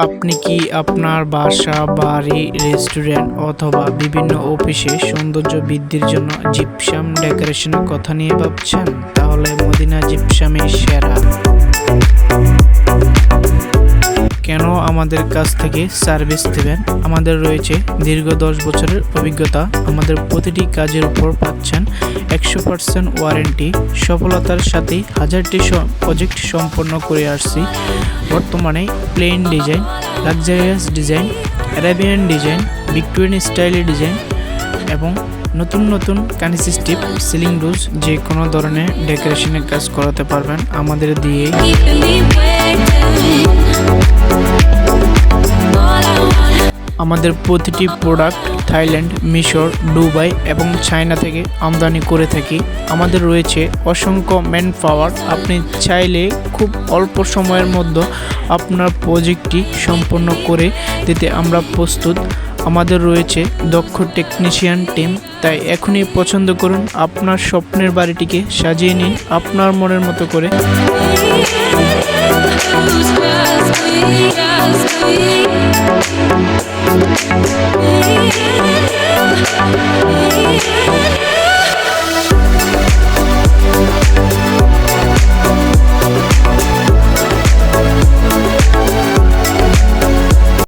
আপনি কি আপনার বাসা, বাড়ি, রেস্টুরেন্ট অথবা বিভিন্ন অফিসে সৌন্দর্য বৃদ্ধির জন্য জিপসাম ডেকোরেশনের কথা নিয়ে ভাবছেন? তাহলে মদিনা জিপসামই সেরা। কেন আমাদের কাছ থেকে সার্ভিস দেবেন? আমাদের রয়েছে দীর্ঘ 10 বছরের অভিজ্ঞতা। আমাদের প্রতিটি কাজের উপর পাচ্ছেন 100% ওয়ারেন্টি। সফলতার সাথেই হাজারটি প্রজেক্ট সম্পন্ন করে আসছি। বর্তমানে plane design, luxurious design, Arabian design, Victorian স্টাইলের ডিজাইন এবং নতুন নতুন কনসিস্টিভ সিলিং রুজ যে কোনো ধরনের ডেকোরেশনের কাজ করাতে পারবেন আমাদের দিয়ে। আমাদের প্রতিটি প্রোডাক্ট থাইল্যান্ড, মিশর, দুবাই এবং চায়না থেকে আমদানি করে থাকি। আমাদের রয়েছে অসংখ্য ম্যান পাওয়ার। আপনি চাইলে খুব অল্প সময়ের মধ্যে আপনার প্রজেক্টটি সম্পন্ন করে দিতে আমরা প্রস্তুত। আমাদের রয়েছে দক্ষ টেকনিশিয়ান টিম। তাই এখনই পছন্দ করুন আপনার স্বপ্নের বাড়িটিকে সাজিয়ে নিন আপনার মনের মতো করে।